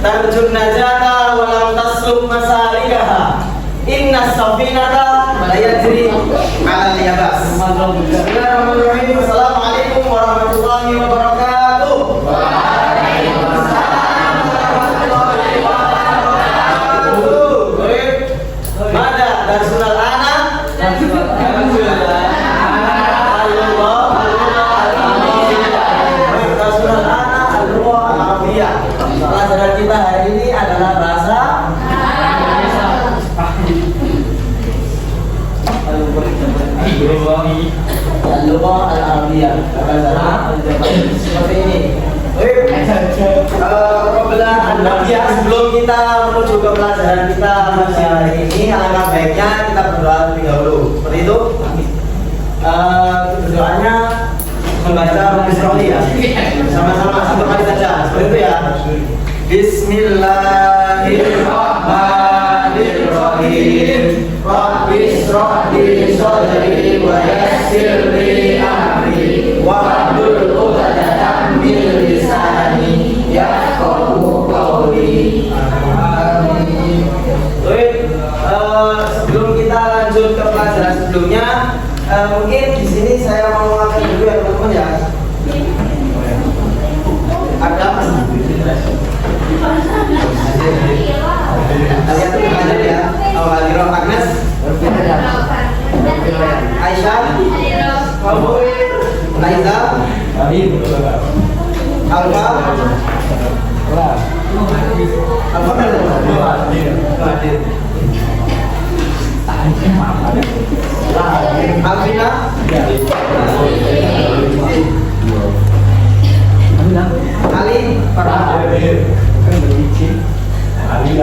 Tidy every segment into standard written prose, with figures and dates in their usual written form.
tarjun najata wa lam tasluk masalikaha. Inna safinata la yajri 'ala al-yabas. Bismillahirrahmanirrahim. Assalamualaikum warahmatullahi wabarakatuh. Mada darsunal ana pelajaran kita hari ini adalah bahasa Al-Lughah Al-Arabiyah. Seperti ini. Sebelum kita menuju ke pelajaran kita hari ini, alangkah baiknya kita berdoa terlebih dahulu. Seperti itu. Berdoanya membaca Al-Isra ya. Sama-sama satu kali saja. Seperti itu ya. Bismillahirrahmanirrahim. Rabbi shrah li sadri wa yassir li amri wahlul 'uqdatam min lisani yafqahu qawli. Amin. Sebelum kita lanjut ke pelajaran sebelumnya, mungkin di sini saya mau mengajar dulu ya teman-teman ya. Ada kalian teman ya. Awaliro Agnes, Aisyah, Laiza, Alfa, Alvina, Ali,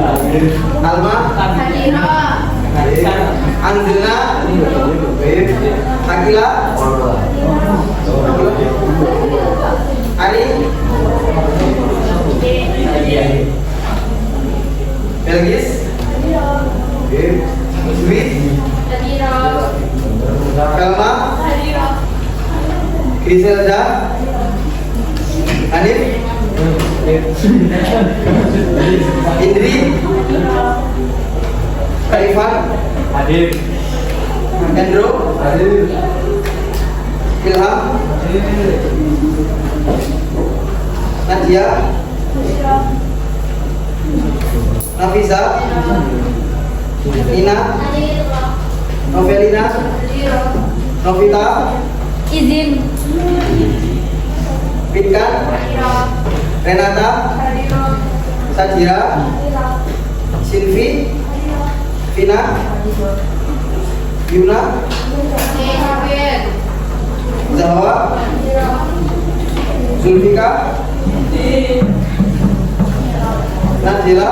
Alma, Anzilna, Akila, Ari, Belgis, Dwi, Kalma, Griselda, Hanif, Indri, Karifan, hadir, Hendro, hadir, Ilham, Nadia, Nafisa, Nina, Novelina, Novita, izin, Pinkan, Renata, Sajira, Silvi, Vina, Yuna, Zahwa, Zulfika, Najila,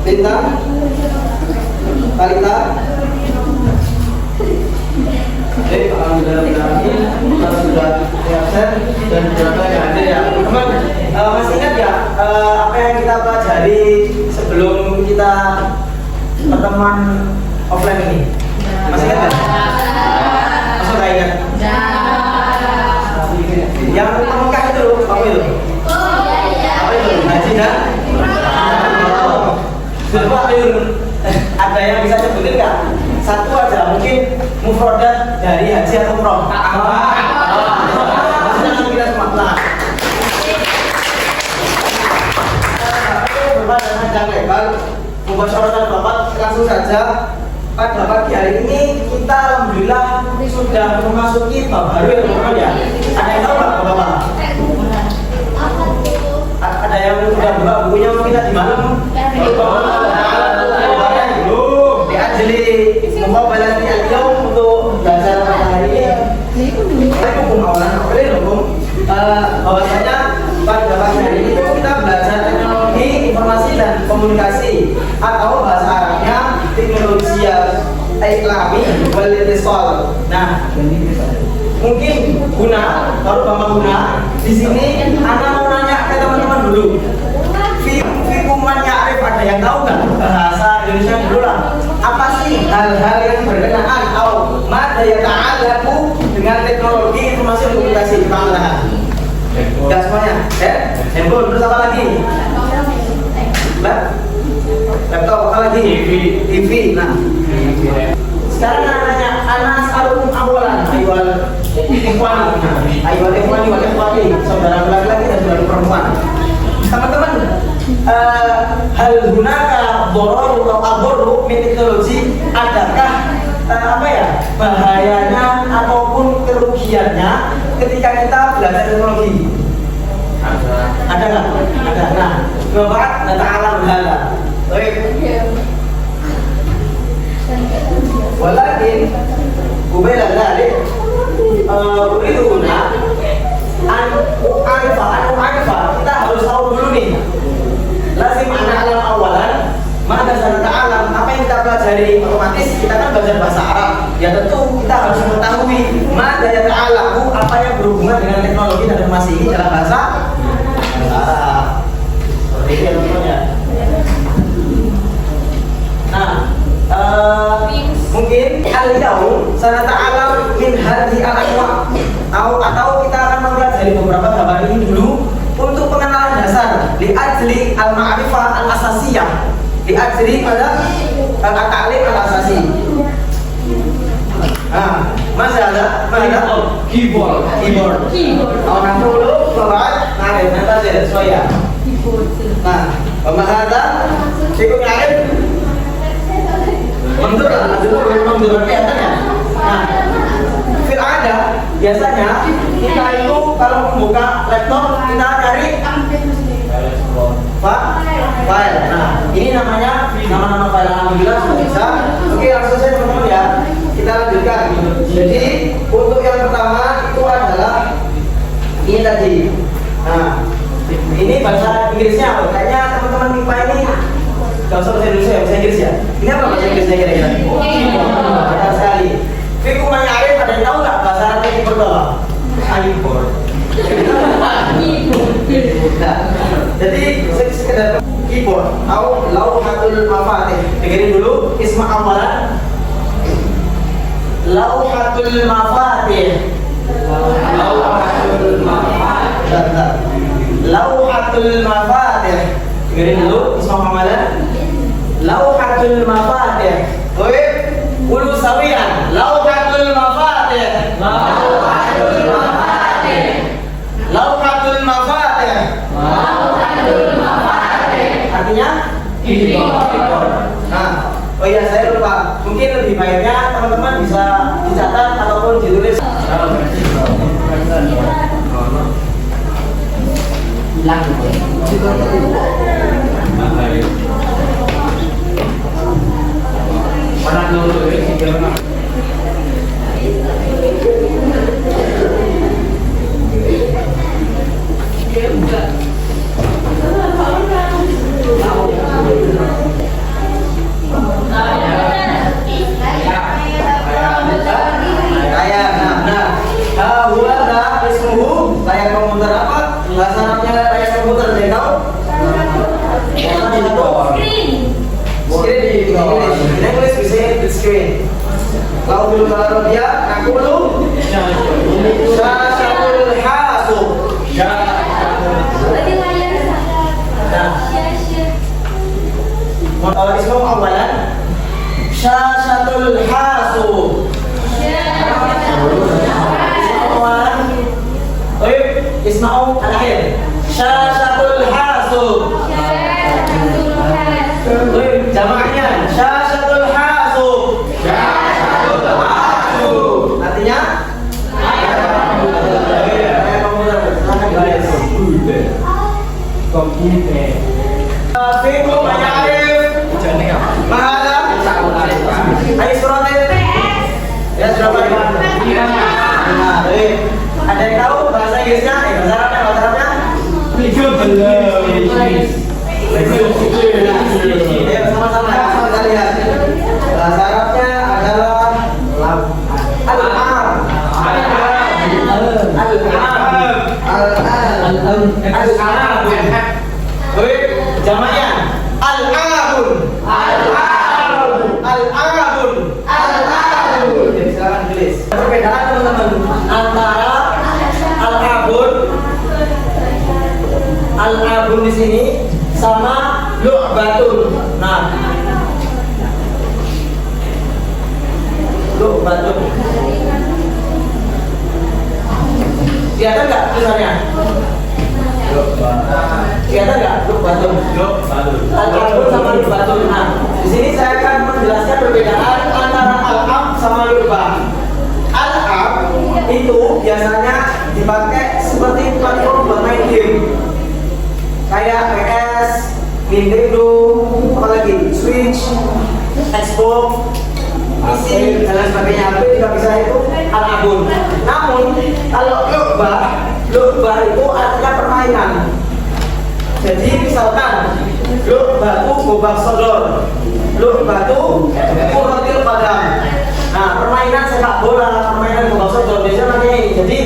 Lintang, Talita. Alhamdulillah kita sudah absen dan berapa yang hadir ya teman-teman. Masih ingat ya apa yang kita pelajari sebelum kita pertemuan offline ini? Masih ingat ya? Masih nggak ingat? Yang pembuka itu loh, apa itu? Apa itu? Haji dan coba ada yang bisa sebutin nggak? Satu aja mungkin mufradat dari haji atau umroh. Jangan kita semangat. Berbadan panjang lebar, mubasyaratan Bapak langsung saja. Pada pagi hari ini kita alhamdulillah sudah memasuki bab baru ya teman-teman ya. Ada yang tahu nggak Bapak? Ada yang sudah buka bukunya kita di malam? Jadi mubabalati al-yawm untuk belajar pada hari ini. Hukum awalan hukum bahwasanya pada pagi hari ini kita belajar teknologi informasi dan komunikasi atau bahasa Arabnya teknologi islami wal ittisal. Nah, mungkin guna baru Bapak guna di sini Ana mau nanya ke teman-teman dulu. Fikuman ya'rif, ada yang tahu nggak bahasa Indonesia dulu lah? Apa sih hal-hal yang berkenaan atau mada yang ta'alaku dengan teknologi informasi dan komunikasi? Bang Lahan. Enggak semuanya. Handphone terus apa lagi? Laptop apa lagi? TV. Nah. Sekarang nanya anas alum awalan aywal ikhwani saudara laki-laki dan saudara perempuan. Teman-teman, hal gunaka doror atau aborru min teknologi, adakah bahayanya ataupun kerugiannya ketika kita belajar teknologi? Ada nggak? Ada. Nah, Bapak data alam berhala. Baik. Walakin kubela dalik uriduna arifa kita harus tahu dulu nih. Lazim alam awalan mana dasar alam apa yang kita pelajari otomatis kita kan belajar bahasa Arab ya tentu kita harus mengetahui mana daya alamku apa yang berhubungan dengan teknologi dan informasi ini dalam bahasa Arab. Seperti itu teman-teman. Nah, mungkin al-yaum sanata alam min hadhi al-anwa atau kita akan mempelajari beberapa gambar ini dulu untuk pengenalan dasar li ajli al-ma'rifah al-asasiyah, li ajli pada al-ta'lim al-asasi. Nah, masih ada keyboard. Orang dulu bawa nanti ada soya. Nah, pemahada cukup ngalir. Mundur kelihatan ya. Nah, fil ada biasanya kita itu kalau membuka laptop kita cari file. Nah, ini namanya nama-nama file. Alhamdulillah sudah bisa. Oke, langsung saja teman-teman ya. Kita lanjutkan. Jadi untuk yang pertama itu adalah ini tadi. Nah, ini bahasa Inggrisnya. Kayaknya teman-teman MIPA ini gak usah bahasa Indonesia ya, bahasa Inggris ya. Ini apa bahasa Inggrisnya kira-kira? Benar sekali. Fikum Arif, ada yang tahu nggak bahasa Arabnya keyboard apa? Keyboard. Nah, jadi sekedar keyboard atau lauhatul mafatih. Dengerin dulu isma awalan. Lauhatul mafatih. Lauhatul mafatih. Dengerin dulu isma awalan. Lauhatul mafatih. Oke, ulu sawian. Lauhatul mafatih. Lauhatul mafatih. Lauhatul mafatih. Lauhatul mafatih. Artinya keyboard. Nah, oh iya saya lupa. Mungkin lebih baiknya teman-teman bisa dicatat ataupun ditulis. Hilang mana dulu ini gimana? Layar komputer apa? Bahasa Arabnya layar komputer, ada yang tahu? Screen. In English we say the screen. Kalau dulu kalau dia aku belum. Syashatul hasub. Kalau ismu awalan Syashatul hasub. Isma'u al-akhir Syashatul hasub. Jamaknya Syashatul hasub. Artinya komputer. Fikum Arif. Mahala. Ayo suratnya. Ya sudah Pak. Nah, ada yang tahu bahasa Inggrisnya? Bahasa Arabnya? Bahasa Arabnya? Ya, sama-sama ya, kita lihat. Bahasa Arabnya adalah al-am. Jamaknya al-arabun. Jadi silakan tulis. Perbedaan teman-teman antara al-arabun alabun di sini sama lu'batun. Nah, lu'batun. Kelihatan nggak tulisannya? Kelihatan nggak? Lu'batun. Al-alabun sama lu'batun. Nah, di sini saya akan menjelaskan perbedaan antara al-ab sama lu'bah. Al-ab itu biasanya dipakai seperti platform buat main game, kayak PS, Nintendo, apalagi Switch, Xbox, PC dan lain sebagainya. Tapi tidak bisa itu al-abun. Namun kalau lu'bah itu artinya permainan. Jadi misalkan lu'bah itu gobak sodor, lu'bah itu kuratil padam. Nah, permainan sepak bola, permainan gobak sodor biasanya pakai ini. Jadi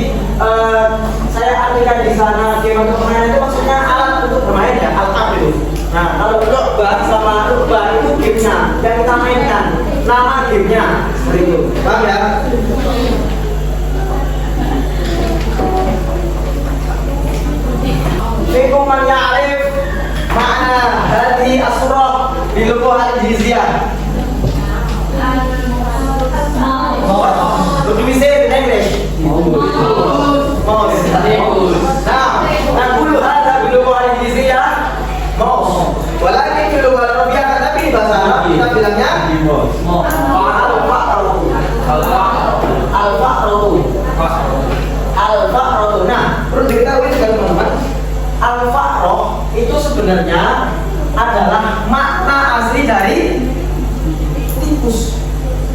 saya artikan di sana game untuk permainan itu maksudnya alat untuk bermain ya, alat itu. Nah, kalau lu'bah sama lu'bah itu gamenya yang kita mainkan, nama gamenya seperti itu. Paham ya? Fikum man ya'rif makna hadhihi as-surah bil lughah al-injiliziyah. Lebih bisa in English. Mouse. Nah, naqulu hadha bil lughah al-injiliziyah mouse. Walakin bil lughah al-arabiyyah tapi bahasa Arab kita bilangnya al-fa'ru. Nah, perlu diketahui teman-teman, al-fa'ru itu sebenarnya adalah makna asli dari tikus.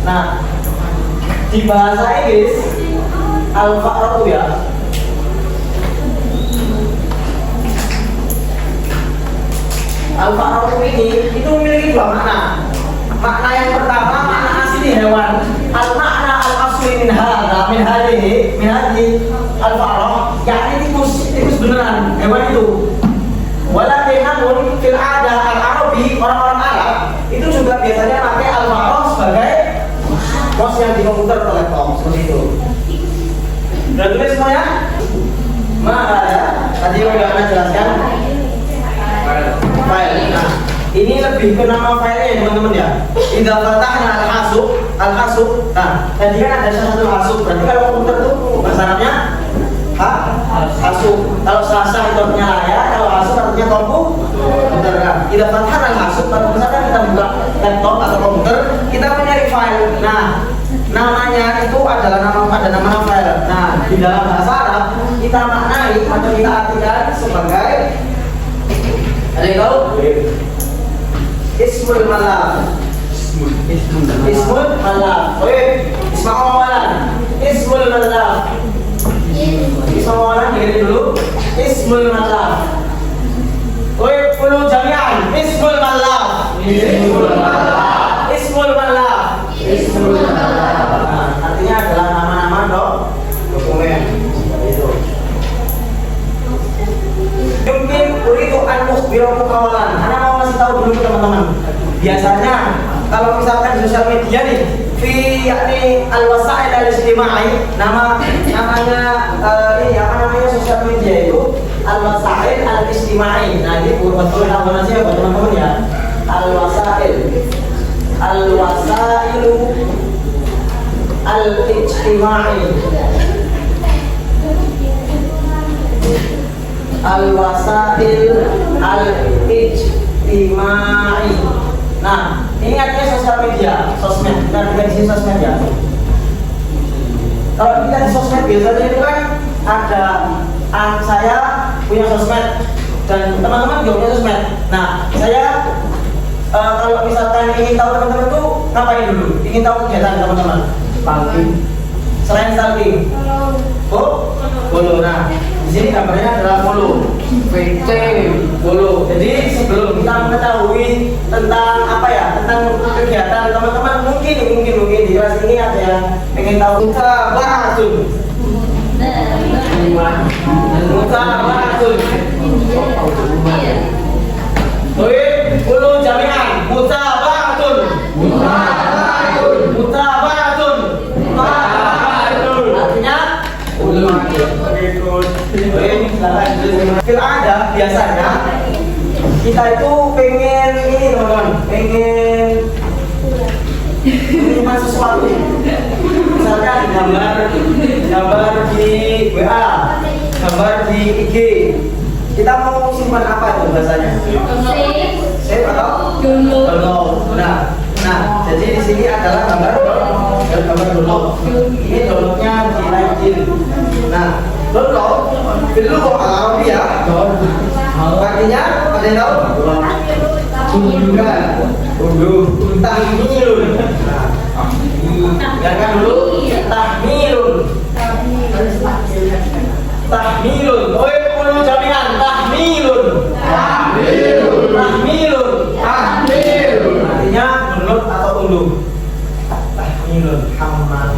Nah, di bahasa Inggris al-fa'ru ya, al-fa'ru ini itu memiliki dua makna. Makna yang pertama makna asli hewan. Al-makna al-asli min hadhihi al-fa'ru, yakni tikus beneran, hewan itu. Walakin namun fil ada al-arabi, orang-orang Arab itu juga biasanya pakai al-fa'ru sebagai mouse yang di komputer atau laptop seperti itu. Sudah tulis semuanya? Ada. Tadi udah Anda jelaskan. File. Nah, ini lebih ke nama filenya teman-teman ya. Idza fatahna al-hasub. Nah, tadi kan ada satu hasub. Berarti kalau komputer itu bahasa Arabnya hasub. Kalau sasah itu artinya layar, kalau hasub artinya komputer. Nah, idza fatahna al-hasub, kalau misalkan kita buka laptop atau komputer, kita mencari file. Nah, namanya itu adalah nama file. Nah, di dalam bahasa Arab kita maknai atau kita artikan sebagai, ada yang tahu? Ismul malaf. Ismul malaf. Oke, isma'u awalan. Ismul malaf. Isma'u awalan dengerin dulu. Ismul malaf. Oke, perlu jami'an. Ismul malaf. Ismul malaf. Ismul malaf. Ismul malaf. Nah, artinya adalah nama-nama dokumen. Itu. Mungkin uridu an ukhbirakum awalan. Ana mau kasih tahu dulu teman-teman. Biasanya kalau misalkan di sosial media nih, yakni al-wasail al-ijtimai, namanya sosial media itu al-wasail al-ijtimai. Nah, ini betul namanya siapa teman-teman ya? Al-wasail al-ijtimai. Al-wasail al-ijtimai. Nah, ini artinya sosial media, sosmed. Kita di sosmed ya. Kalau kita di sosmed biasanya itu kan ada saya punya sosmed dan teman-teman juga punya sosmed. Nah, saya kalau misalkan ingin tahu teman-teman tuh ngapain dulu? Ingin tahu kegiatan teman-teman? Stalking. Selain stalking, follow. Nah, di sini gambarnya adalah follow. VC, follow. Jadi sebelum kita mengetahui tentang tentang kegiatan teman-teman, mungkin di kelas ini ada yang pengen tahu mutabaatun. Oke, follow jami'an. Mutabaatun. Artinya follow. Oke, Fil ada biasanya kita itu pengen ini teman-teman, pengen menyimpan sesuatu. Misalkan gambar di WA, gambar di IG. Kita mau simpan apa itu bahasanya? Save atau download. Nah, jadi di sini adalah gambar download. Ini downloadnya di Lightning. Nah, download dulu kok Arabia. Artinya ada yang tahu? Bukan. Tahmilun. Jangan dulu tahmilun. Tahmilun. Oh, perlu jaminan tahmilun. Tahmilun. Artinya download atau unduh. Tahmilun. Hamalan.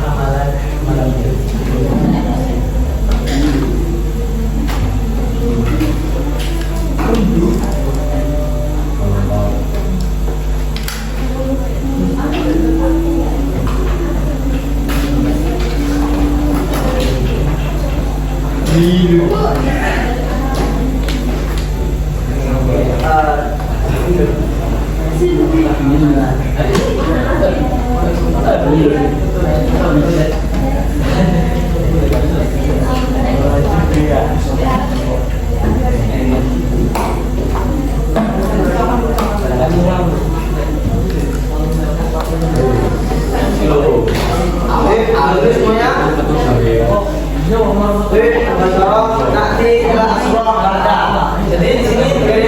Jadi di sini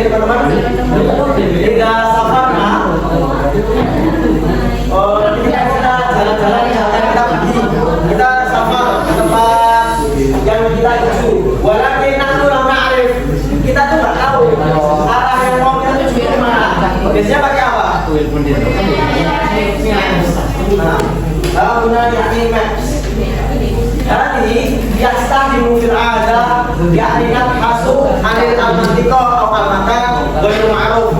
teman-teman tidak sabarnya. Kita jalan-jalan, kita pergi, kita safar ke tempat yang kita tuju. Walaupun nahnu la na'rif, kita tuh nggak tahu arah yang mau kita tuju ke mana. Biasanya pakai apa? Nah, yakni maps. Jadi yastahimu fil ada yakni nabhasu anil al-mantiqah atau al-makan ghairu ma'ruf.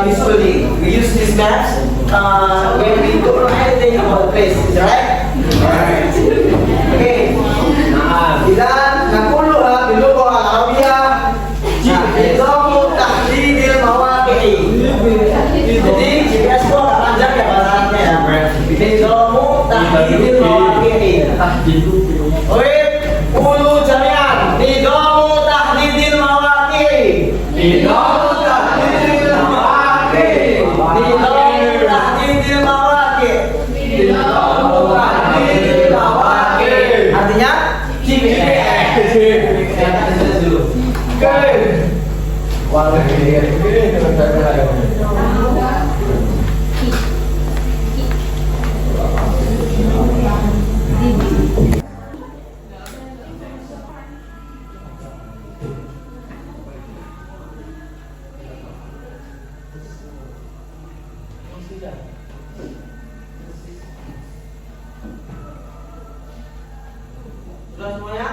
Usually we use these maps when we don't know anything about the place, right? Okay. Kita nakuluha bil lughah al-arabiyyah. Nizamu tahdidil mawaqi'i. Jadi GPS itu agak panjang ya bahasanya ya. Nizamu tahdidil mawaqi'i. Oke, ulu jami'an. Nizamu tahdidil mawaqi'i. Nizamu tahdidil mawaqi'i. Nizamu tahdidil mawaqi'i. Nizamu tahdidil mawaqi'i. Artinya GPS. Sudah semuanya?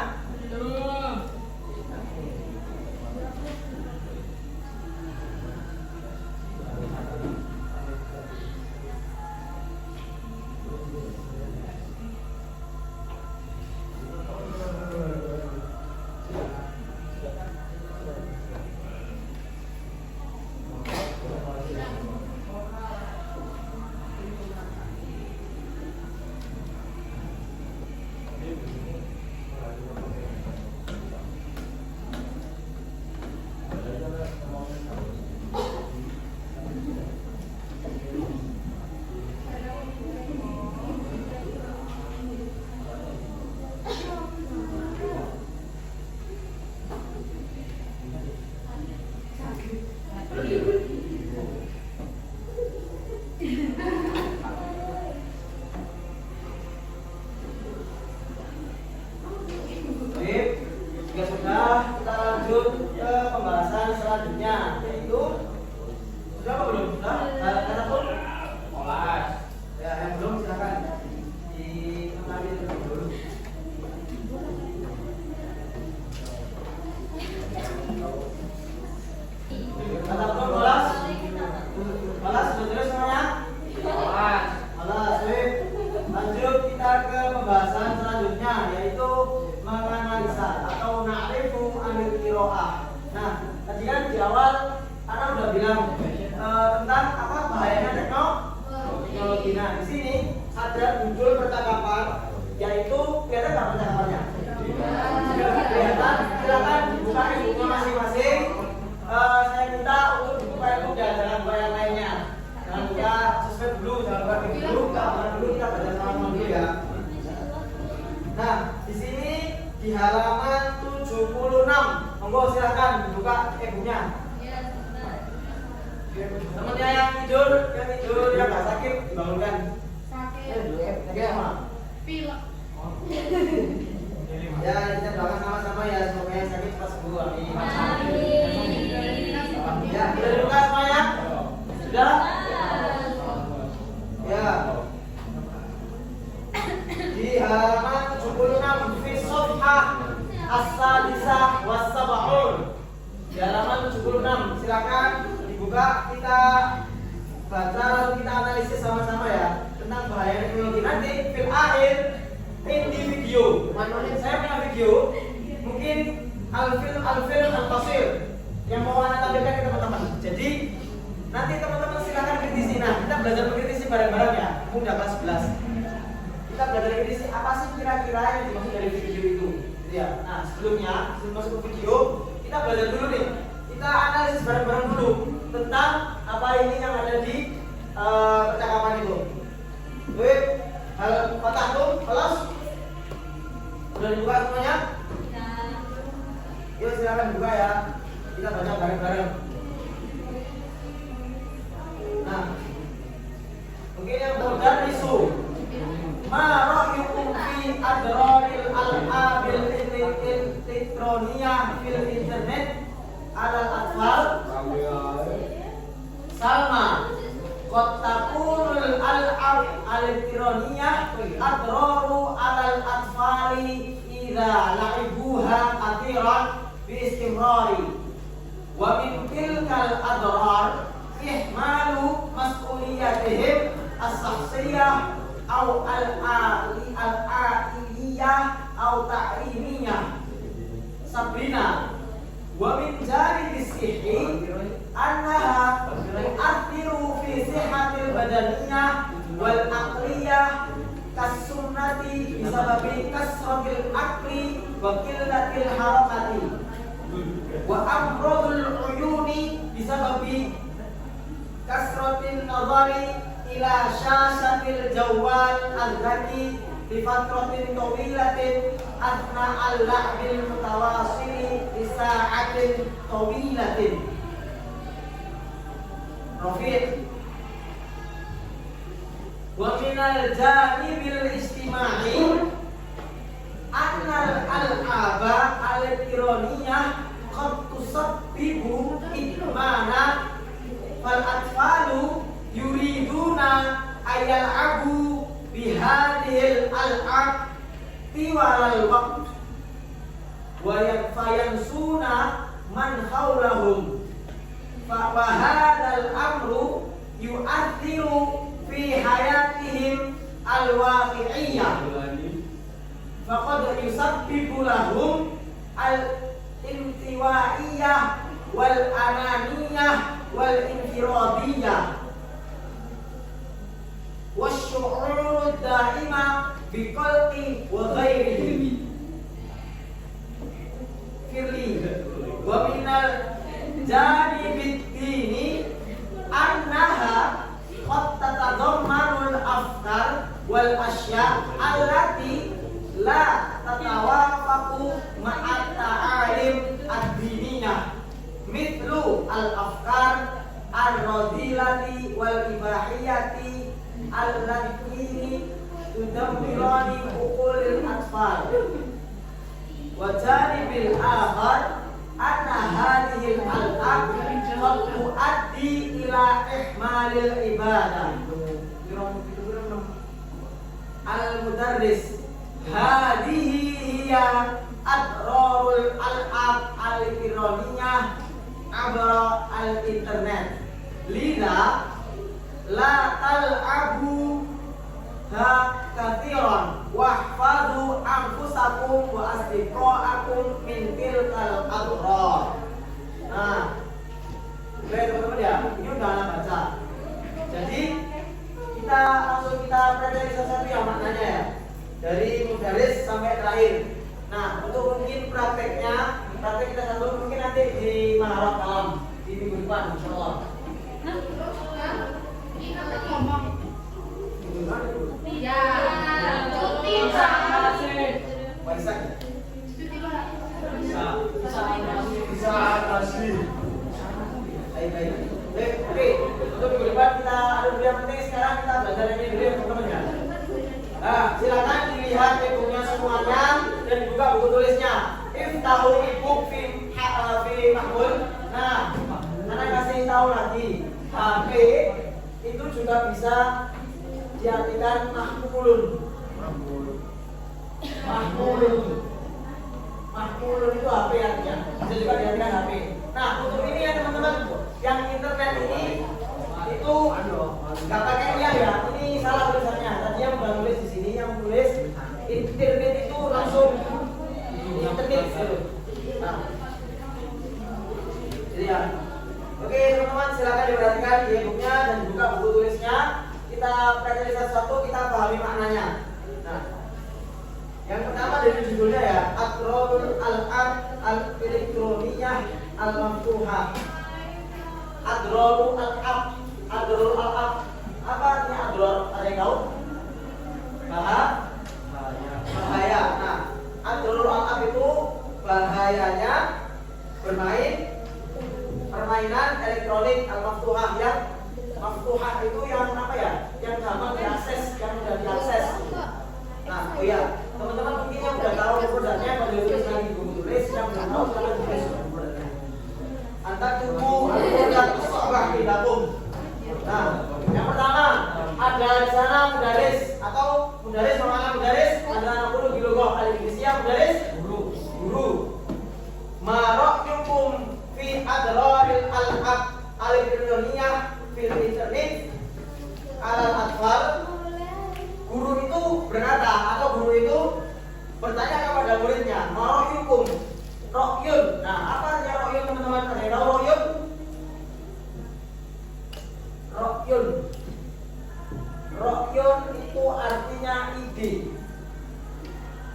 Jika sudah, kita lanjut ke pembahasan selanjutnya, yaitu sudah apa belum? Sudah? Kata pun? Ya, yang belum silakan diambil dulu. Kata pun balas? Balas sudah terus semuanya? Balas, baik. Lanjut kita ke pembahasan selanjutnya, yaitu menganalisa atau na'rifu qiraah. Nah, tadi kan di awal Ana udah bilang tentang apa bahayanya teknologi. Nah, di sini ada muncul percakapan, yaitu kelihatan nggak percakapannya? Kelihatan. Silakan dibuka bukunya masing-masing. Saya minta untuk dibuka itu jangan buka yang lainnya. Jangan buka subscribe dulu, jangan buka dulu, kita baca sama dulu ya. Nah, di sini di halaman 76. Monggo silakan dibuka bukunya. Temennya yang tidur, yang nggak sakit dibangunkan. Sakit apa? Pilek. Ya, kita doakan sama-sama ya, semoga yang sakit cepat sembuh. Amin. Ya, sudah dibuka semuanya? Sudah? Ya. Di halaman 76 fi shafhah as-sadisah was-sab'un. Di halaman 76, silakan dibuka, kita baca lalu kita analisis sama-sama ya tentang bahaya teknologi. Nanti fil akhir di video, saya punya video, mungkin al-film al-qasir yang mau Ana tampilkan ke teman-teman. Jadi nanti teman-teman silakan kritisi. Nah, kita belajar mengkritisi bareng-bareng ya. Udah kelas 11. Kita belajar kritisi apa sih kira-kira yang dimaksud dari video itu. Ya. Nah, sebelum masuk ke video, kita belajar dulu nih. Kita analisis bareng-bareng dulu tentang apa ini yang ada di percakapan itu. Baik, hal patah tuh, kelas sudah dibuka semuanya? Yuk silakan buka ya. Kita baca bareng-bareng. Nah, mungkin yang mudarrisu ma ra'yukum fi adraril al-abil elektroniyah fil internet alal atfal. Salma qad takunul al-elektroniyah adraru alal atfali idza la'ibuha kathiran bi istimrari wa min tilkal adrar ihmalu mas'uliyatihim as-shakhsiyah aw al-a'iliyah aw ta'limiyah. Sabrina wa min jari sihhi annaha tu'athiru fi sihhatil badaniyah wal aqliyah kasunnati bisababi kasratil aqli wa qillatil harakati wa amradul uyuni bisababi kasratin nazari ila syashatil jawal al-zaki li fatratin tawilatin athna al-la'bil mutawasili li sa'atin tawilatin. Rafiq wa minal janibil istima'i annal al-aba al-ironiyah qad tusabbibu idmana fal atfalu yuriduna ayal'abu bihadihil al'ab tiwalal waqt wa yakfayansuna man hawlahum fa hadal amru yu'athiru fi hayatihim al-waqi'iyah faqad yusabbibu lahum al-intiwa'iyah wal ananiyah wal infiradiyah wasyu'ur daima biqalqi wa ghairihi firli wa minal janibid dini annaha qad tatadammanul afkar wal asya' allati la tatawafaqu ma'at ta'alim ad-diniyah mithlu al-afkar ar-radilati wal ibahiyati al-lakini tudammirani uqulil atfal wa janibil akhar anna hadhil al-aq qad tuaddi ila ihmalil ibadah. Al-mudarris hadhihi hiya adrarul al-aq al-ironiyah abra al-internet lida la tal'abu ha kathiran wahfadu anfusakum wa asdiqaakum min tilkal adrar. praktek kita sambung mungkin nanti di Maharap Kalam di minggu depan, insyaallah. Bisa kasih. Baik. Oke, untuk minggu depan kita ada dulu yang penting sekarang kita belajar ini dulu ya teman-teman ya. Nah, silakan dilihat e-booknya semuanya dan dibuka buku tulisnya. Iftahul e-book fi mahmul. Nah, Nana kasih tahu lagi. HP itu juga bisa diartikan mahmulun. Mahmulun itu HP artinya. Bisa juga diartikan HP. Nah, untuk ini ya teman-teman, yang internet ini itu nggak pakai dia ya. Ini salah tulisannya. Tadi yang nulis di sini yang tulis internet itu langsung internet gitu. Nah, jadi ya. Oke teman-teman, silakan diperhatikan di e-booknya dan buka buku tulisnya. Kita pelajari satu-satu, kita pahami maknanya. Nah, yang pertama dari judulnya ya, Adrorul al-ab al-elektroniyah al-maftuhah. Adrorul al-ab, Adrorul al-ab. Apa artinya adror? Ada yang tahu? Bahaya. Nah, Adrorul al-ab itu bahayanya bermain permainan elektronik al-maftuhah. Yang maftuhah itu yang apa ya? Yang gampang diakses, yang mudah diakses. Nah, oh iya, teman-teman mungkin yang udah tahu produknya kalau tulis lagi di buku tulis, yang belum tahu jangan tulis produknya. Antar tubuh produk seorang didatum. Nah, yang pertama ada di sana mudaris atau mudaris mana mudaris? Ada anak guru di logo Indonesia mudaris guru. Marok fi adroril al-ab al-elektroniyah fil internet al-atfal. Guru itu berkata atau guru itu bertanya kepada muridnya, "Marohyukum?" Rohyun. Nah, apa artinya rohyun teman-teman? Ada yang tahu rohyun? Rohyun itu artinya ide.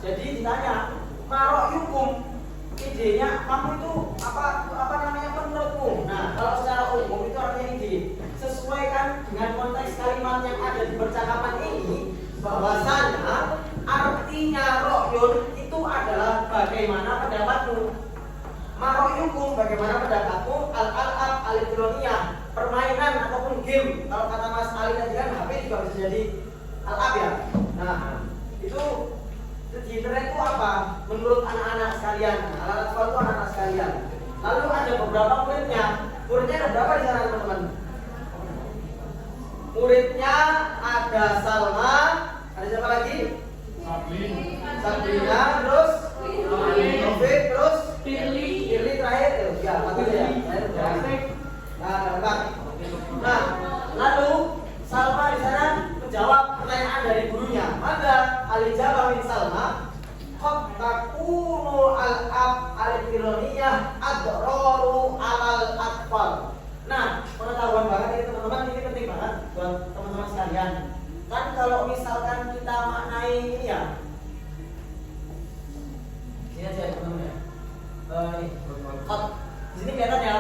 Jadi ditanya, "Marohyukum?" Idenya kamu itu apa namanya menurutmu? Nah, kalau secara umum itu artinya ide. Sesuaikan dengan konteks kalimat yang ada di percakapan ini, bahwasanya artinya rohyun itu adalah bagaimana pendapatmu. Marohyukum, bagaimana pendapatmu. Al-al'ab al-elektroniyah, permainan ataupun game. Kalau kata Mas Ali tadi kan HP juga bisa jadi al-ab ya. Nah, itu di internet itu apa? Menurut anak-anak sekalian, anak-anak sekolah itu anak-anak sekalian. Lalu ada beberapa muridnya ada berapa di sana teman-teman? Muridnya ada Salma, ada siapa lagi? Sabrina, terus Taufik, terus Firly terakhir, ya, Nah, lalu Salma di sana menjawab pertanyaan dari gurunya. Maka al-ijabah min Salma, qad takunu al-ab al-elektroniyah adroru al-atfal. Nah, pengetahuan banget ini teman-teman, ini penting banget buat teman-teman sekalian. Kan kalau misalkan kita maknai ini ya, sini aja teman-teman ya. Ini qad, di sini kelihatan ya.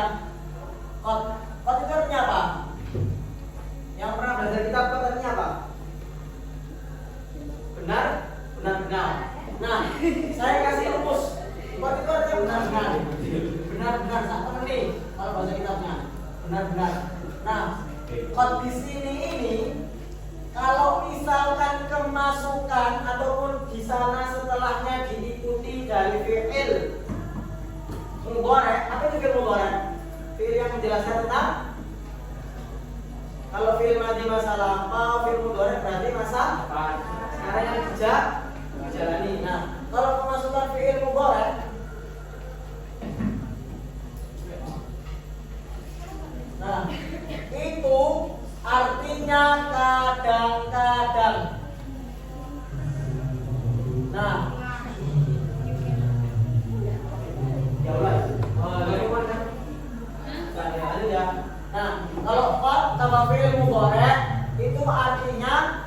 Qad itu artinya apa? Yang pernah belajar kitab qad artinya apa? Benar. Nah, saya kasih rumus. Qad itu artinya benar-benar. Satu nih kalau bahasa kitabnya. Benar-benar. Nah, qad di sini ini kalau misalkan kemasukan ataupun di sana setelahnya diikuti dari fi'il mudhari'. Apa itu fi'il mudhari'? Fi'il yang menjelaskan tentang, kalau fi'il madhi masa lampau, fi'il mudhari' berarti masa sekarang yang dijalani. Nah, kalau kemasukan fi'il mudhari', nah itu artinya kadang-kadang. Nah, ya udah. Nah, kalau qad tambah fi'il mudhari' itu artinya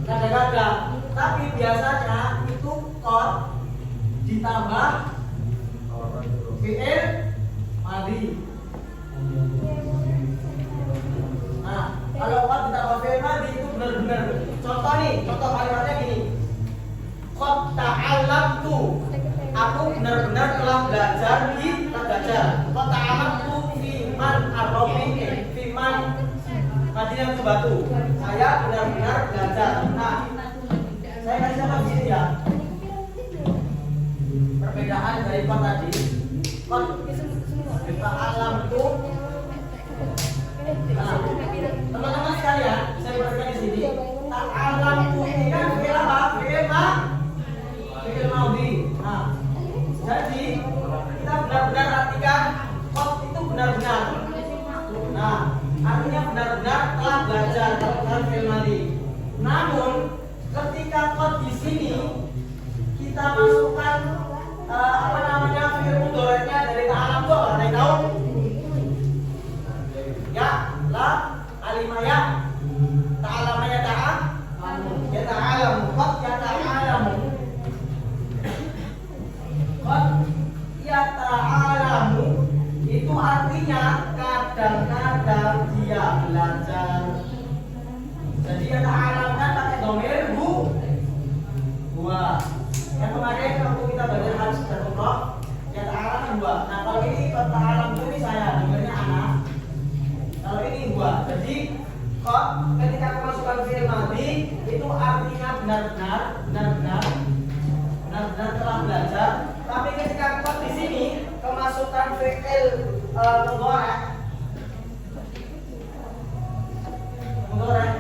kadang-kadang. Tapi biasanya itu qad ditambah fi'il madhi. Nah, kalau qad ditambah fi'il madhi itu benar-benar. Contoh nih, contoh kalimatnya gini. Qad ta'allamtu. Aku benar-benar telah belajar di belajar. Qad ta'allamtu fi man ar-rafi fi man Madinah itu batu. Saya benar-benar belajar. Nah, saya kasih contoh di sini ya. Perbedaan dari qad tadi. Qad ta'allamtu. Nah, teman-teman sekalian, saya perhatikan di sini. Ta'allamtu ini kan fi'il apa? Fi'il madhi. Nah, jadi kita benar-benar artikan qad itu benar-benar. Nah, artinya benar-benar telah belajar dalam fi'il madhi. Namun ketika qad di sini kita masukkan apa namanya fi'il mudhari'nya dari ta'alam itu apa? Ada yang tahu? Ya, la, alimaya, ta'alamaya ta'am, ya ta'alamu, qad ya ta'alamu. Qad ya ta'alamu itu artinya kadang-kadang dia belajar. Jadi ya ta'alamkan pakai dhamir huwa. Yang kemarin waktu kita belajar hadis dan umrah, ya ta'alam huwa. Nah, kalau ini qad ta'alamtu ini saya, dhamirnya anak. Kalau ini huwa. Jadi qad ketika kemasukan fi'il madhi itu artinya benar-benar telah belajar. Tapi ketika qad di sini kemasukan fi'il mudhari'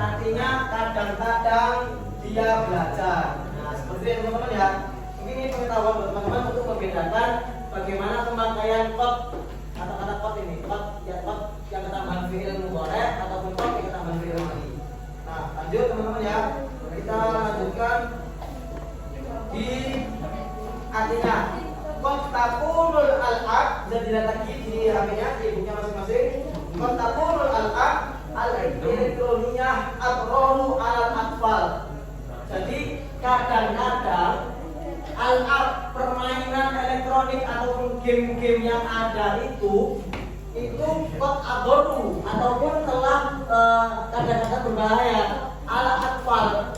artinya kadang-kadang dia belajar. Nah, seperti itu teman-teman ya. Ini pengetahuan buat teman-teman untuk membedakan bagaimana pemakaian qad kata-kata qad ini. Qad yang ketambahan fi'il mudhari' ataupun qad yang ketambahan fi'il madhi. Nah, lanjut teman-teman ya. Kita lanjutkan di artinya qad takunul al-aq. Jadi lihat lagi di HP-nya, di bukunya masing-masing. Qad takunul al-aq al-elektroniyah atronu al-atfal. Jadi kadang-kadang al-aq permainan elektronik ataupun game-game yang ada itu qad adorru ataupun telah kadang-kadang berbahaya al-atfal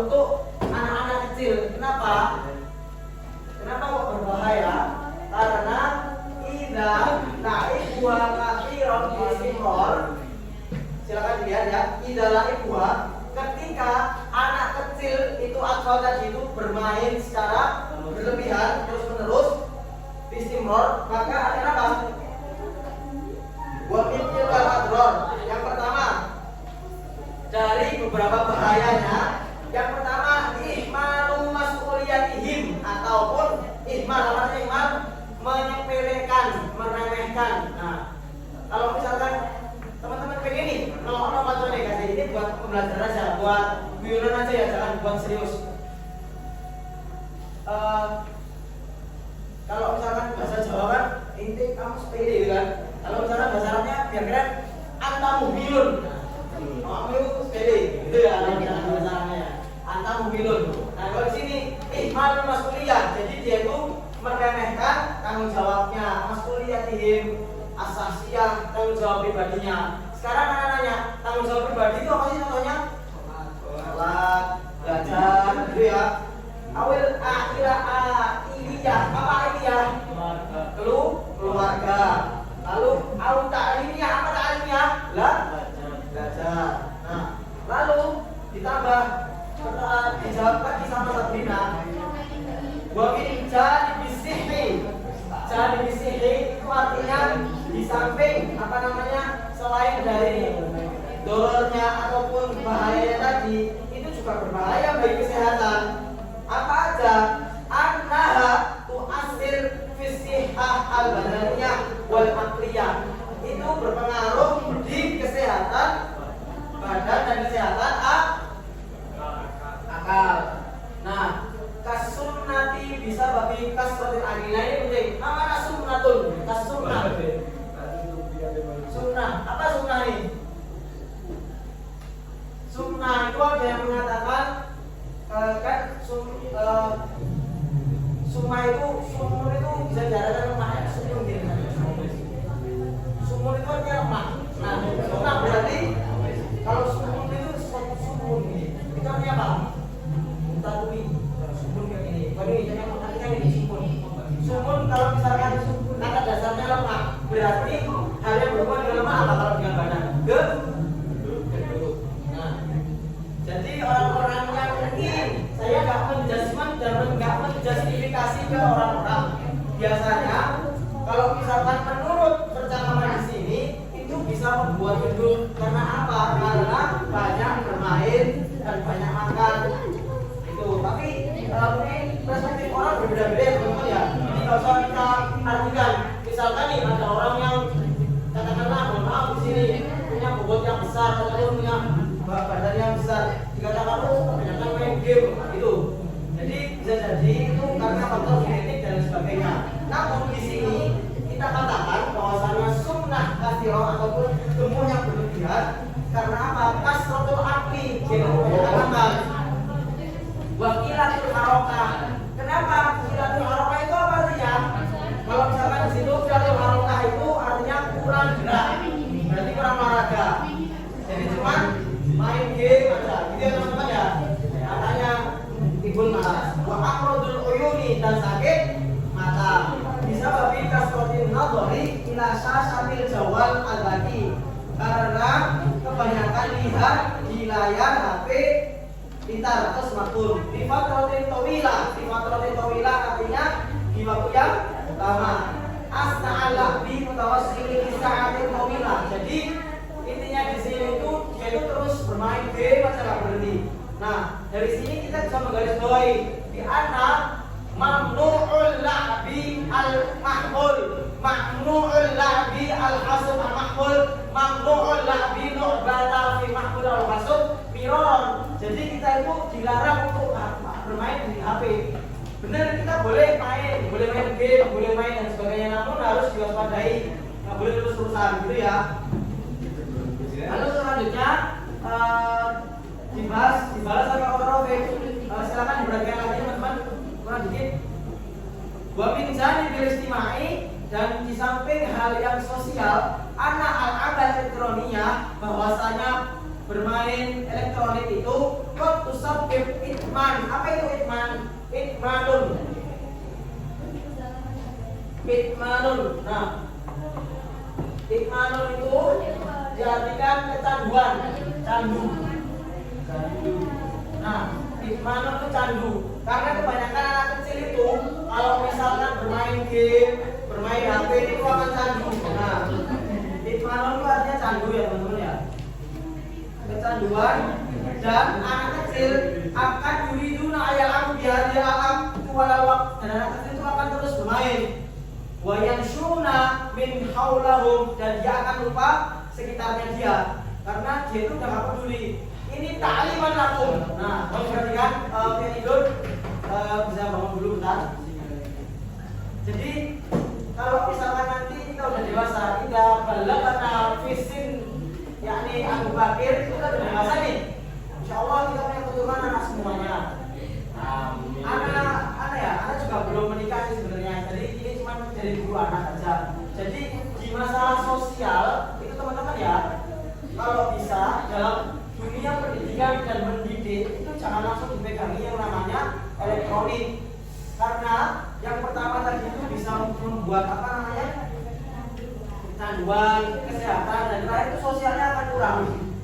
untuk anak-anak kecil. Kenapa kok berbahaya? Karena idza la'ibuha kathiran istimrar. Silakan dilihat ya. Idza la'ibuha ketika anak kecil itu atfal tadi itu bermain secara berlebihan terus-menerus istimrar, maka ada apa? Wa min al-adrar. Yang pertama dari beberapa bahayanya, yang pertama ihmalu mas'uliyatihim ataupun ihmal, namanya ihmal menyepelekan, meremehkan. Nah, kalau misalkan teman-teman pengen nih kalau materi kasih ini buat pembelajaran aja, buat guyonan aja ya, jangan buat serius. Kalau misalkan bahasa Jawa kan inti kamu sepede gitu kan. Kalau misalkan bahasa Arabnya biar keren antamubilun. Kamu itu sepede gitu ya, kalau misalkan bahasa Arabnya antamubilun. Nah, kalau di sini ihmal mas'uliyah, jadi dia itu meremehkan tanggung jawabnya, mas'uliyatihim asasiyah, tanggung jawab pribadinya. Sekarang nanya, tanggung jawab pribadi itu apa sih contohnya? Sholat, belajar, gitu ya. Awil iliyah, apa iliyah? Keluarga. Lalu au ta'limiyah, apa ta'limiyah? Belajar. Nah, lalu ditambah dijawab lagi sama Sabrina. Wa min janibis-sihhi. Janibis-sihhi itu artinya di samping apa namanya? Selain dari dorornya ataupun bahayanya tadi, itu juga berbahaya bagi kesehatan. Apa aja? Annaha tu'assir fi sihhah al-badaniyah wal aqliyah. Itu berpengaruh di kesehatan badan dan kesehatan akal. Nah, kasunnati bisa bagi kasratil aqillah ini penting. Apa sunnatun? Kasunnah. Sunnah. Apa sunnah ini? Sunnah itu ada yang mengatakan kan sunnah itu bisa diartikan berarti hal yang berhubungan dengan apa kalau dengan badan? Gedung. Nah, jadi orang-orang yang mungkin saya nggak menjudgment dan nggak menjustifikasi ke orang-orang. Biasanya kalau misalkan menurut percakapan di sini itu bisa membuat gedung karena apa? Karena banyak bermain dan banyak makan. Itu. Tapi mungkin perspektif orang berbeda-beda teman-teman ya. Jadi kalau usah kita artikan. Misalkan nih ada orang yang katakanlah mohon maaf di sini punya bobot yang besar ataupun punya badan yang besar, dikatakan kebanyakan main game gitu. Jadi bisa jadi itu karena faktor genetik dan sebagainya. Namun di sini kita katakan bahwasanya sunnah kasiro ataupun gemuk yang berlebihan karena apa? Kasrotul akli, kebanyakan wakilatul harokah. Kenapa? Wakilatul harokah itu apa artinya? Kalau misalkan di situ wakilatul harokah itu artinya kurang gerak, berarti kurang olahraga. Jadi cuma main game aja, gitu ya teman-teman ya. Katanya timbul malas. Wa akrodul uyuni dan sakit mata. Bisa babi kasrotin nadori ila sasabil jawal al-baki. Karena kebanyakan lihat di layar HP pintar atau smartphone. Di fatrotin tawila artinya di waktu yang lama. Asna'al bi mutawassili sa'atin tawila. Jadi intinya di sini itu dia itu terus bermain game aja nggak berhenti. Nah dari sini kita bisa menggarisbawahi di anak mamnu'ul la'bi al-mahmul, mamnu'ul la'bi al-hasub al-mahmul, mamnu'ul la'bi nu'bata fi mahmul al-hasub miron. Jadi kita itu dilarang untuk bermain di HP. Benar, kita boleh main game, boleh main dan sebagainya, namun harus diwaspadai, nggak boleh terus-terusan gitu ya. Lalu selanjutnya dibalas sama orang silakan diperhatikan lagi teman-teman, kurang dikit. Wa min janibil istimai, dan di samping hal yang sosial, anak al-amal elektroniyah, bahwasanya bermain elektronik itu kok tusabib itman. Apa itu itman? Itmanun. Nah, itmanun itu diartikan kecanduan, candu. Nah, itmanun itu candu. Karena kebanyakan anak kecil itu kalau misalkan bermain game, bermain HP itu akan candu. Nah, itmanun itu artinya candu ya teman-teman ya. Kecanduan, dan anak kecil akan yuriduna ayal biar dia akan walawak, dan anak kecil itu akan terus bermain. Wa yanshuna min haulahum, dan dia akan lupa sekitarnya dia karena dia itu udah gak peduli. Ini ta'liman lakum. Nah, kalau perhatikan kayak tidur bisa bangun dulu bentar. Jadi kalau misalkan nanti kita udah dewasa, kita balagana fisin yakni Abu Bakir, itu kan udah dewasa nih. Insyaallah kita punya keturunan anak semuanya. Anak juga belum menikah sih sebenarnya. Jadi ini cuma dari dulu anak aja. Jadi di masalah sosial itu teman-teman ya, kalau bisa dalam dunia pendidikan dan mendidik itu jangan langsung dipegangi yang namanya elektronik. Karena yang pertama tadi itu bisa membuat apa namanya? Kecanduan, kesehatan, dan lain itu sosialnya akan kurang.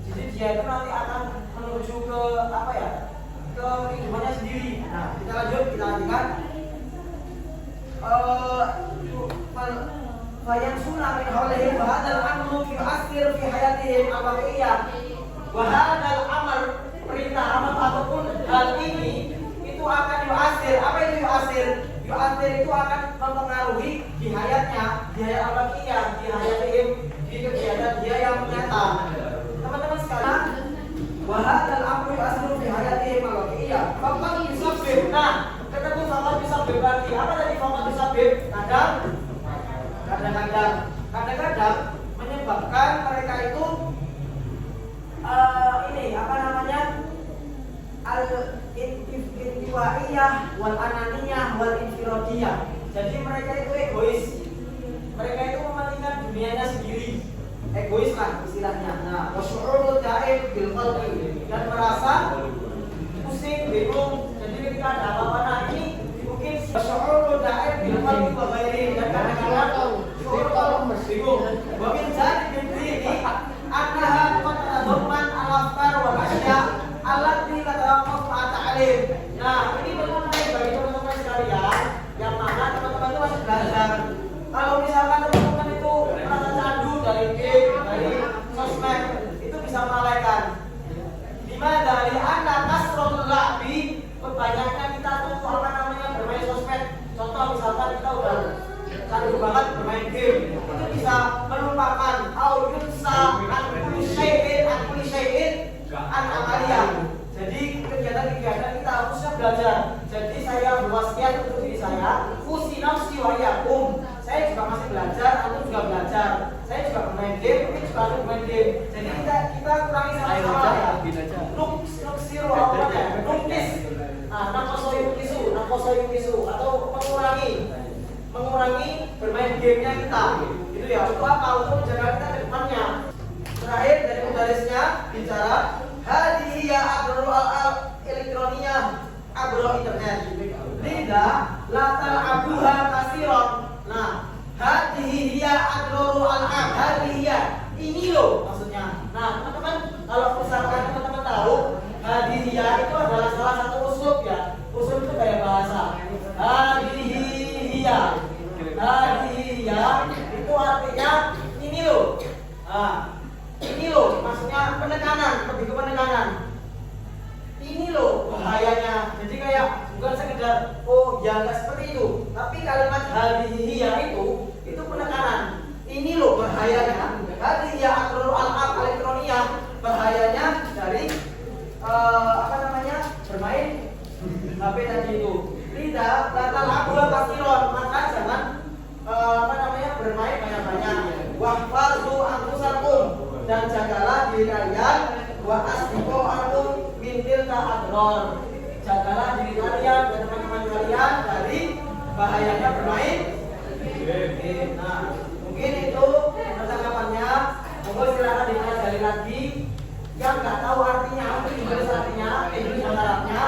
Jadi dia itu nanti akan menuju ke apa ya? Ke kehidupannya sendiri. Nah, kita lanjut, kita lanjutkan. Fayan sunnah min haulihim wa hadzal amru yu'athir fi hayatihim al-waqiyyah. Wa hadzal amr, perintah amr ataupun hal ini itu akan yu'athir. Apa itu yu'athir? Yu'athir itu akan mempengaruhi di hayatnya, di hayat al-waqiyyah, di hayatihim, di kegiatan dia yang nyata. Teman-teman sekalian, wa hadzal amru yu'athir fi hayatihim al-waqiyyah. Faqad yusabbib. Nah, ketemu faqad yusabbib lagi. Apa tadi faqad yusabbib? Kadang-kadang menyebabkan mereka itu ini apa namanya, al-intiwaiyah wal ananiyah wal infirodiyah. Jadi mereka itu egois, mereka itu mementingkan dunianya sendiri, egois lah istilahnya. Nah, wasyu'urul daim bil qalbi, dan merasa pusing, bingung. Jadi ketika ada apa-apa, nah ini mungkin wasyu'urul daim bil qalbi wa ghairi, dan kadang-kadang bingung bermain game itu bisa melupakan yunsa an kulli syai'in an amalia. Jadi kegiatan-kegiatan kita harusnya belajar. Jadi saya berwasiat untuk diri saya, usi nafsi wa iyyakum. Saya juga masih belajar, aku juga belajar. Saya juga bermain game, ini juga ada bermain game. Jadi kita kurangi sama-sama ya. Nuksiru apa ya? Nukis. Nah, nakosoyung kisu atau mengurangi bermain gamenya kita. Itu ya. Untuk apa? Untuk menjaga kita ke depannya. Terakhir dari mudarisnya bicara hadihi ya abrul elektroniyah abrul internet. Lida latal abuha kasiron. Nah, hadihi ya abrul hadihi ya ini loh maksudnya. Nah, teman-teman kalau misalkan teman-teman tahu hadihi ya itu adalah salah satu uslub ya. Uslub itu kayak bahasa. Hadihi ya itu artinya ini loh. Nah, ini loh, maksudnya penekanan, lebih ke penekanan. Ini loh bahayanya. Jadi kayak bukan sekedar oh ya nggak seperti itu, tapi kalimat hadiyah itu penekanan. Ini loh bahayanya. Hadiyah atrul al-ab elektroniyah, bahayanya dari bermain HP tadi itu. Tidak, latar abu kasiron, maka jangan bermain banyak-banyak. Wahfazu anfusakum, dan jagalah diri kalian wa asdiqoakum min tilka adror. Jagalah diri kalian dan teman-teman kalian dari bahayanya bermain. Nah, mungkin itu percakapannya. Monggo silakan dipelajari lagi. Yang nggak tahu artinya, apa Inggris artinya, Inggris Arabnya,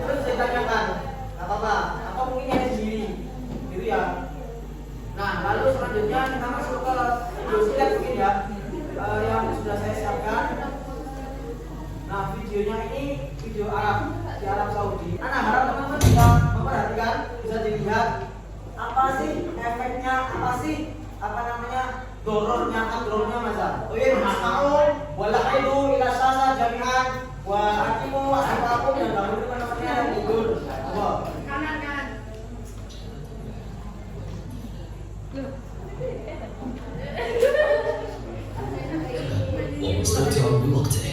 terus saya tanyakan. Apa mungkin yang sendiri, gitu ya. Nah, lalu selanjutnya kita masuk ke video slide mungkin ya. Yang sudah saya siapkan. Nah, videonya ini video Arab di Arab Saudi. Nah, harap teman-teman bisa memperhatikan, bisa dilihat apa sih efeknya, apa sih dorornya, adrornya masa. Oh iya, mas'aul wala haidu ila sasa jami'an wa hakimu wa asbakum yang baru teman-teman yang tidur. Kanan. ومستمتع بوقته.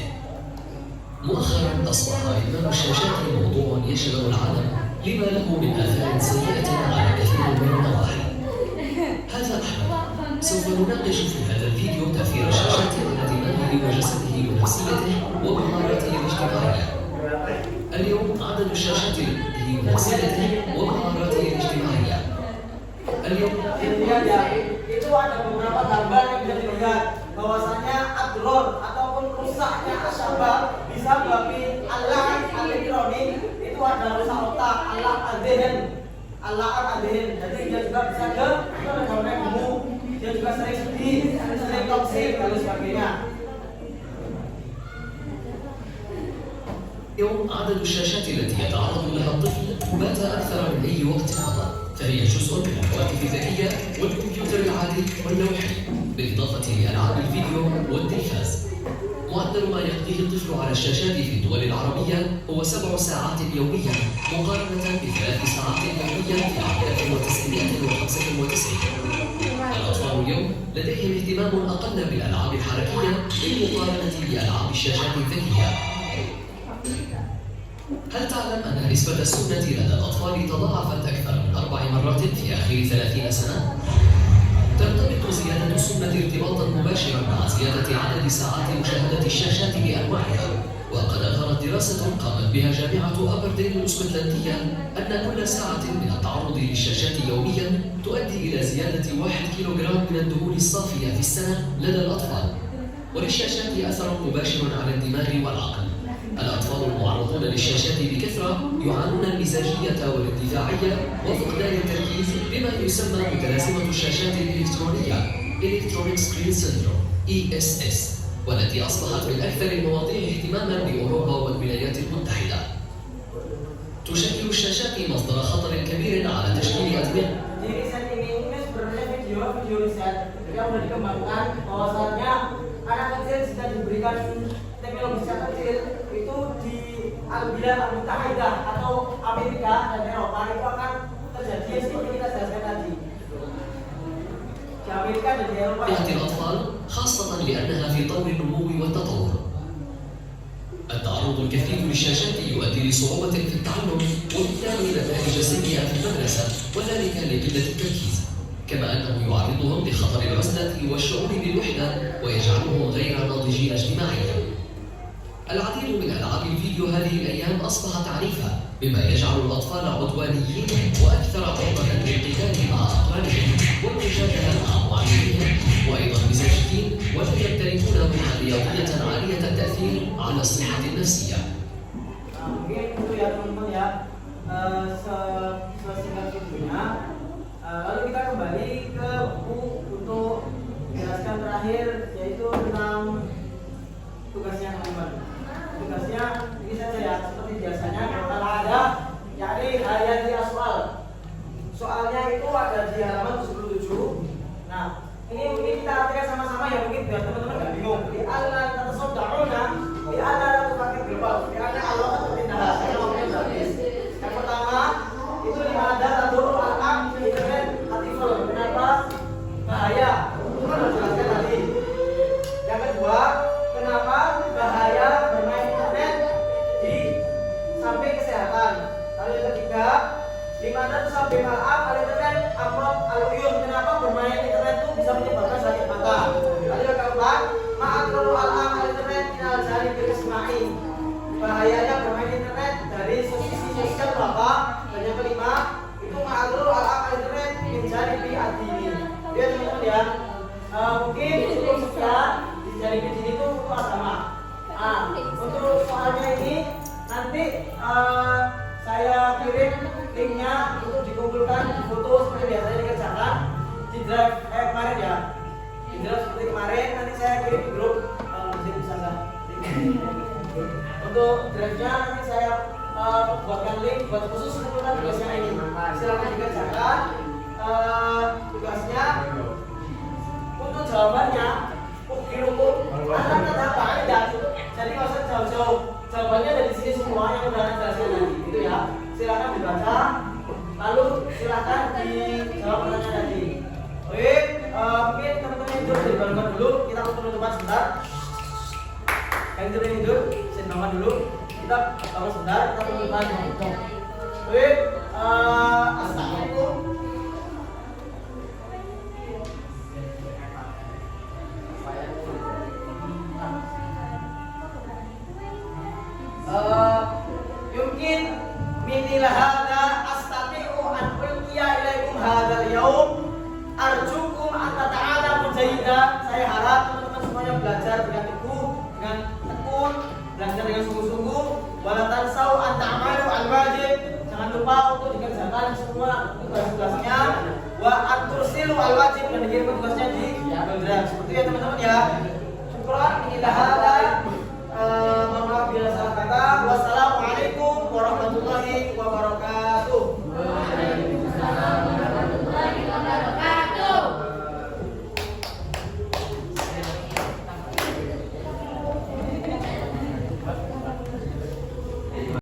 مؤخرا أصبح إدمان الشاشات موضوع يشغل العالم لما له من آثار سيئة على كثير من النواحي. هذا أحمد سوف نناقش في هذا الفيديو تأثير الشاشات على دماغه وجسده ونفسيته ومهاراته الاجتماعية. اليوم عدد الشاشات ونفسيته ومهاراته الاجتماعية. اليوم itu ada beberapa gambar yang bisa dilihat bahwasanya adror ataupun rusaknya asyabah bisa bagi alat elektronik itu ada rusak otak, alat adehen. Jadi dia juga bisa ke gemu, dia juga sering sedih, sering toksik dan sebagainya. اليوم عدد الشاشات التي يتعرض لها الطفل بات أكثر من أي وقت مضى، فهي جزء من الهواتف الذكية والكمبيوتر العادي واللوحي، بالإضافة لألعاب الفيديو والتلفاز. معدل ما يقضيه الطفل على الشاشات في الدول العربية هو 7 ساعات يوميا، مقارنة ب3 ساعات يوميا في عام 1995. الأطفال اليوم لديهم اهتمام أقل بالألعاب الحركية بالمقارنة بألعاب الشاشات الذكية. هل تعلم أن نسبة السمنة لدى الأطفال تضاعفت أكثر من 4 مرات في آخر 30 سنة؟ ترتبط زيادة السمنة ارتباطا مباشرا مع زيادة عدد ساعات مشاهدة الشاشات بأنواعها. وقد أظهرت دراسة قامت بها جامعة أبردين الاسكتلندية أن كل ساعة من التعرض للشاشات يوميا تؤدي إلى زيادة 1 كيلوغرام من الدهون الصافية في السنة لدى الأطفال. وللشاشات أثر مباشر على الدماغ والعقل. الأطفال المعرضون للشاشات بكثرة يعانون المزاجية والاندفاعية وفقدان التركيز بما يسمى متلازمة الشاشات الإلكترونية Electronic Screen Syndrome ESS، والتي أصبحت من أكثر المواضيع اهتماما بأوروبا والولايات المتحدة. تشكل الشاشات مصدر خطر كبير على تشكيل أدمغة. Yang sudah dikembangkan bahwasannya anak kecil sudah diberikan teknologi kecil itu di Al-Bilad Al-Mutahidah atau Amerika dan Eropa itu akan terjadi seperti kita jelaskan tadi. الأطفال خاصة لأنها في طور النمو والتطور. التعرض الكثير للشاشات يؤدي لصعوبة في التعلم وبالتالي نتائج سيئة في المدرسة وذلك لقلة التركيز، كما أنه يعرضهم لخطر العزلة والشعور بالوحدة ويجعلهم غير ناضجين اجتماعيا. العديد من ألعاب الفيديو هذه الأيام أصبحت عنيفة مما يجعل الأطفال عدوانيين وأكثر عرضة للقتال مع أقرانهم والمجادلة مع معلميهم وأيضا مزاجيين ولا يمتلكون روحا رياضية عالية التأثير على الصحة النفسية. Mungkin itu ya teman-teman ya, sesingkat itunya. Lalu kita kembali ke buku untuk menjelaskan terakhir, yaitu tentang tugasnya teman-teman. Tugasnya ini saja ya, seperti biasanya kalau ada yakni hayati aswal. Soalnya itu ada di halaman 77. Nah, ini mungkin kita artikan sama-sama ya, mungkin biar teman-teman nggak bingung. Di Allah tatasawda'una, di Allah pakai global. Karena Allah kan perintah saya ngomongin gratis. Yang pertama itu di ada tadur anak internet aktifal. Kenapa? Bahaya. Itu kan udah jelaskan tadi. Yang kedua, kenapa bahaya bermain internet di samping kesehatan. Lalu yang ketiga, di mana sampai maaf al internet amrod al-uyun. Kenapa bermain internet itu bisa menyebabkan sakit mata. Lalu yang keempat, ma'akrul al-am al-internet minal jari bil-isma'i. Bahayanya bermain internet dari sisi sosial berapa? Dan yang kelima, itu ma'akrul al-am al-internet min jari bil-adini. Dia teman-teman ya, mungkin cukup sekian. Dari sini itu agama. Untuk soalnya ini nanti saya kirim linknya untuk dikumpulkan di foto seperti biasanya dikerjakan di drive kemarin ya. Di drive seperti kemarin nanti saya kirim di grup bisa nggak? Untuk drive-nya nanti saya buatkan link buat khusus mengumpulkan tugasnya ini. Silakan dikerjakan tugasnya. Untuk jawabannya jadi nggak usah jauh-jauh, jawabannya ada di sini semua yang udah jelaskan tadi, gitu ya. Silakan dibaca, lalu silakan dijawab pertanyaan tadi. Oke, mungkin teman-teman itu dibangun dulu, kita untuk penutupan sebentar. Yang itu hidup, saya bangun dulu, kita bangun sebentar, kita penutupan. Oke, assalamualaikum. Yumkin minilah hada astati'u an ulqiya ilaikum hadzal yaum arjukum an tata'alamu jayidan. Saya harap teman-teman semuanya belajar dengan teguh, dengan tekun, belajar dengan sungguh-sungguh. Wala tansau an ta'malu al-wajib. Jangan lupa untuk dikerjakan semua tugas-tugasnya. Wa atursilu al-wajib, dan dikirim tugasnya di Google Drive. Seperti ya teman-teman ya. Syukran inilah hada